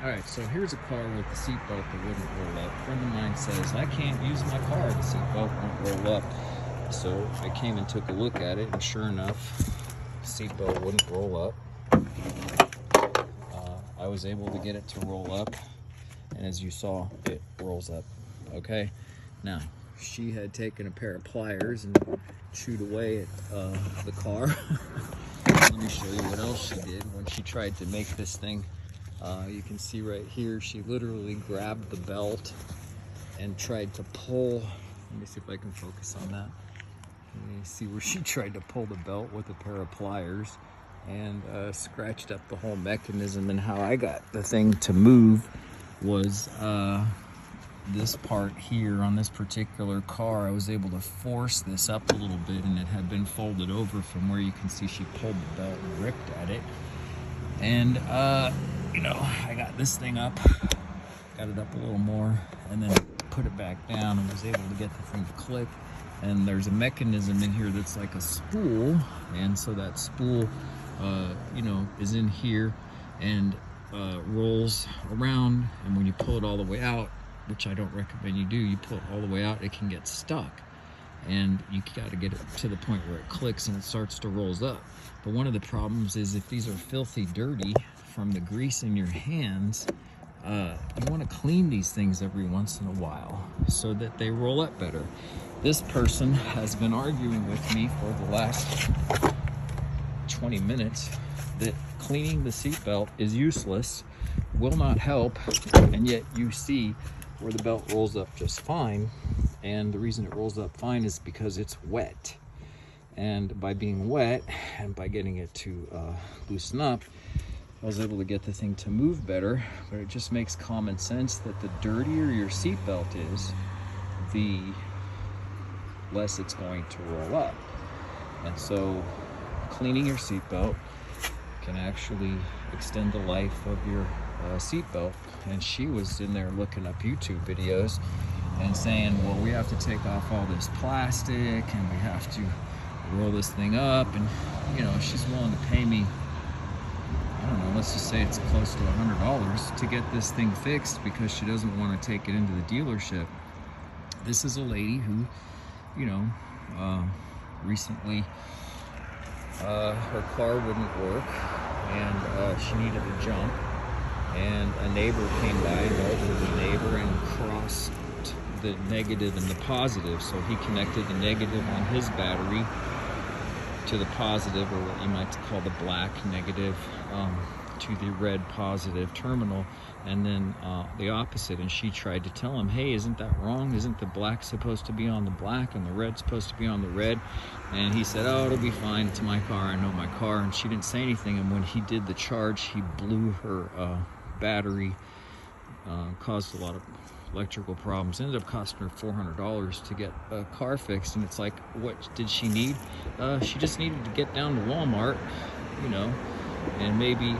Alright, so here's a car with the seatbelt that wouldn't roll up. A friend of mine says, I can't use my car, the seatbelt won't roll up. So I came and took a look at it, and sure enough, the seatbelt wouldn't roll up. I was able to get it to roll up, and as you saw, it rolls up. Okay, now she had taken a pair of pliers and chewed away at the car. Let me show you what else she did when she tried to make this thing. You can see right here, she literally grabbed the belt and tried to pull. Let me see if I can focus on that. You see where she tried to pull the belt with a pair of pliers and scratched up the whole mechanism. And how I got the thing to move was this part here on this particular car. I was able to force this up a little bit, and it had been folded over from where you can see she pulled the belt and ripped at it. And you know, I got this thing up, got it up a little more, and then put it back down, and was able to get the thing to click. And there's a mechanism in here that's like a spool, and so that spool you know, is in here and rolls around, and when you pull it all the way out, which I don't recommend you do, you pull it all the way out, it can get stuck, and you got to get it to the point where it clicks and it starts to rolls up. But one of the problems is if these are filthy dirty from the grease in your hands, you want to clean these things every once in a while so that they roll up better. This person has been arguing with me for the last 20 minutes that cleaning the seatbelt is useless, will not help, and yet you see where the belt rolls up just fine. And the reason it rolls up fine is because it's wet. And by being wet and by getting it to loosen up, I was able to get the thing to move better. But it just makes common sense that the dirtier your seatbelt is, the less it's going to roll up. And so cleaning your seatbelt can actually extend the life of your seatbelt. And she was in there looking up YouTube videos and saying, well, we have to take off all this plastic and we have to roll this thing up. And you know, she's willing to pay me, I don't know, let's just say it's close to $100 to get this thing fixed because she doesn't want to take it into the dealership. This is a lady who, you know, recently her car wouldn't work, and she needed a jump, and a neighbor came by and altered the neighbor and crossed the negative and the positive. So he connected the negative on his battery to the positive, or what you might call the black negative, to the red positive terminal, and then the opposite. And she tried to tell him, hey, isn't that wrong? Isn't the black supposed to be on the black and the red supposed to be on the red? And he said, oh, it'll be fine, it's my car, I know my car. And she didn't say anything. And when he did the charge, he blew her battery, caused a lot of electrical problems, ended up costing her $400 to get a car fixed. And it's like, what did she need? She just needed to get down to Walmart, you know, and maybe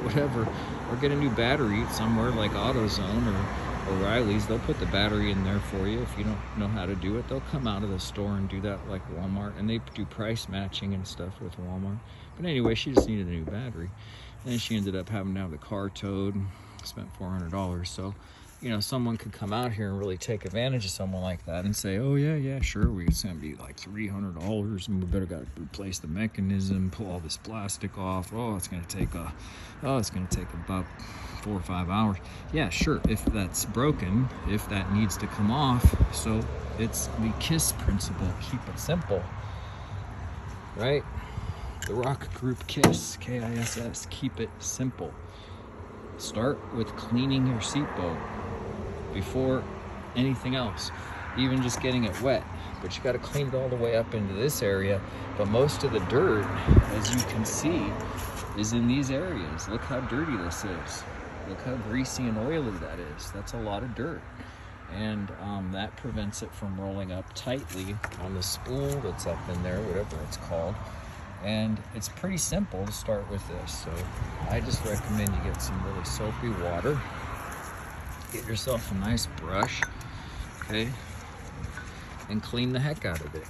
whatever, or get a new battery somewhere like AutoZone or O'Reilly's. They'll put the battery in there for you. If you don't know how to do it, they'll come out of the store and do that like Walmart, and they do price matching and stuff with Walmart. But anyway, she just needed a new battery, and then she ended up having to have the car towed and spent $400. So, you know, someone could come out here and really take advantage of someone like that and say, oh yeah, sure, it's gonna be like $300 and we better gotta replace the mechanism, pull all this plastic off. It's gonna take about 4 or 5 hours. Yeah, sure, if that's broken, if that needs to come off. So it's the KISS principle, keep it simple, right? The rock group KISS, K-I-S-S, keep it simple. Start with cleaning your seatbelt before anything else, even just getting it wet. But you got to clean it all the way up into this area. But most of the dirt, as you can see, is in these areas. Look how dirty this is. Look how greasy and oily that is. That's a lot of dirt. And that prevents it from rolling up tightly on the spool that's up in there, whatever it's called. And it's pretty simple to start with this. So I just recommend you get some really soapy water. Get yourself a nice brush, okay? And clean the heck out of it.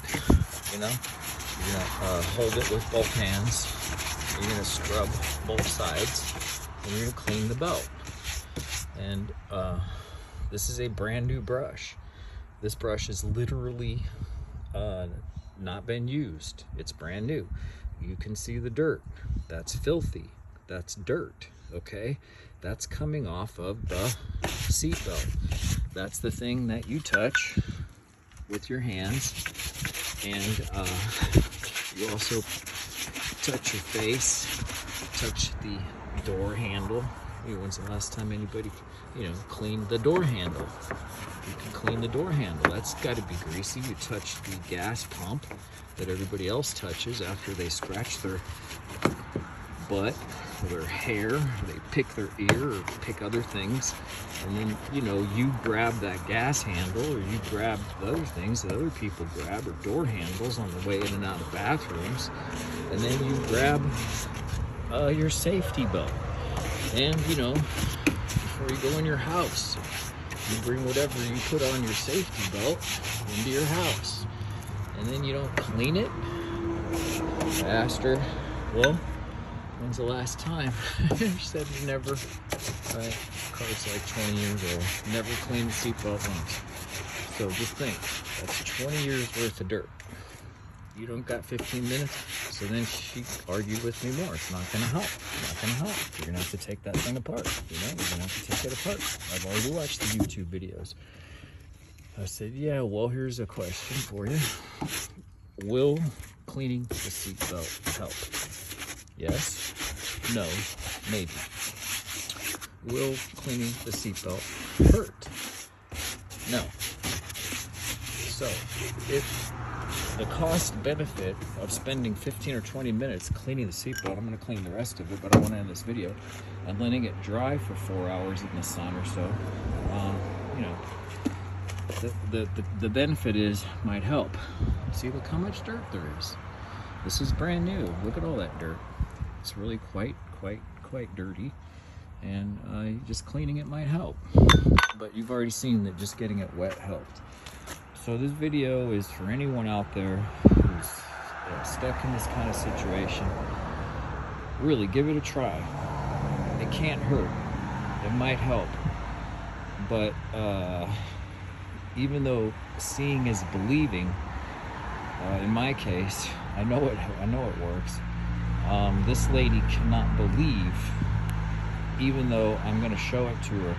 You know, you're gonna hold it with both hands. You're gonna scrub both sides. and you're gonna clean the belt. And this is a brand new brush. This brush is literally not been used. It's brand new. You can see the dirt. That's filthy. That's dirt, okay? That's coming off of the seat belt. That's the thing that you touch with your hands, and you also touch your face, touch the door handle. When's the last time anybody, cleaned the door handle? You can clean the door handle. That's got to be greasy. You touch the gas pump that everybody else touches after they scratch their butt or their hair, or they pick their ear or pick other things, and then you grab that gas handle, or you grab the other things that other people grab, or door handles on the way in and out of bathrooms, and then you grab your safety belt. And before you go in your house, you bring whatever you put on your safety belt into your house, and then you don't clean it faster. Well, when's the last time? You said you never, right? Car's like 20 years old. Never cleaned the seatbelt once. So just think, that's 20 years worth of dirt. You don't got 15 minutes. So then she argued with me more. It's not gonna help. It's not gonna help. You're gonna have to take that thing apart. You're gonna have to take it apart. I've already watched the YouTube videos. I said, yeah, well, here's a question for you. Will cleaning the seatbelt help? Yes, no, maybe. Will cleaning the seatbelt hurt? No. So, if the cost benefit of spending 15 or 20 minutes cleaning the seatbelt, I'm going to clean the rest of it, but I want to end this video, and letting it dry for 4 hours in the sun or so, the benefit might help. See, look how much dirt there is. This is brand new. Look at all that dirt. It's really quite dirty, and just cleaning it might help. But you've already seen that just getting it wet helped. So this video is for anyone out there who's stuck in this kind of situation. Really, give it a try. It can't hurt. It might help. But even though seeing is believing, in my case, I know it works. This lady cannot believe, even though I'm going to show it to her,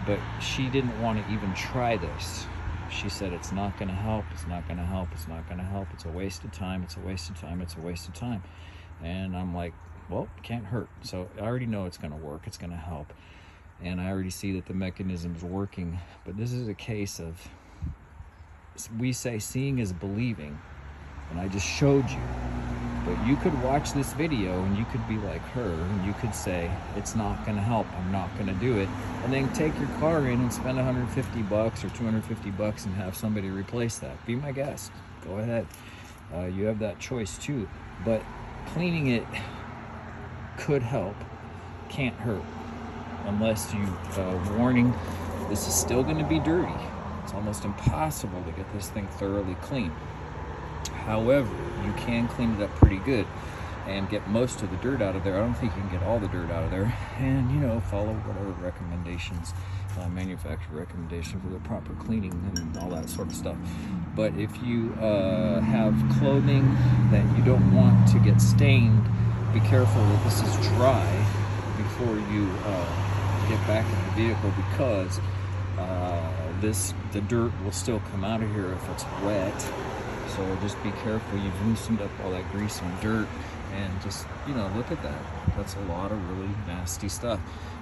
but she didn't want to even try this. She said, it's not going to help, it's not going to help, it's not going to help, it's a waste of time, it's a waste of time, it's a waste of time. And I'm like, well, it can't hurt. So I already know it's going to work, it's going to help. And I already see that the mechanism is working. But this is a case of, we say seeing is believing. And I just showed you. But you could watch this video and you could be like her, and you could say, it's not going to help, I'm not going to do it. And then take your car in and spend $150 or $250 and have somebody replace that. Be my guest. Go ahead. You have that choice too. But cleaning it could help, can't hurt. Unless you, warning, this is still going to be dirty. It's almost impossible to get this thing thoroughly clean. However, you can clean it up pretty good and get most of the dirt out of there. I don't think you can get all the dirt out of there. And, follow whatever recommendations, manufacturer recommendation for the proper cleaning and all that sort of stuff. But if you have clothing that you don't want to get stained, be careful that this is dry before you get back in the vehicle, because the dirt will still come out of here if it's wet. So just be careful. You've loosened up all that grease and dirt, and just look at that. That's a lot of really nasty stuff.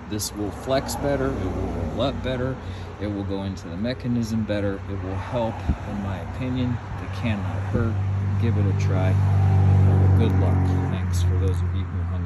This will flex better, it will roll up better, it will go into the mechanism better, it will help, in my opinion. It cannot hurt. Give it a try. Good luck. Thanks for those of you who hung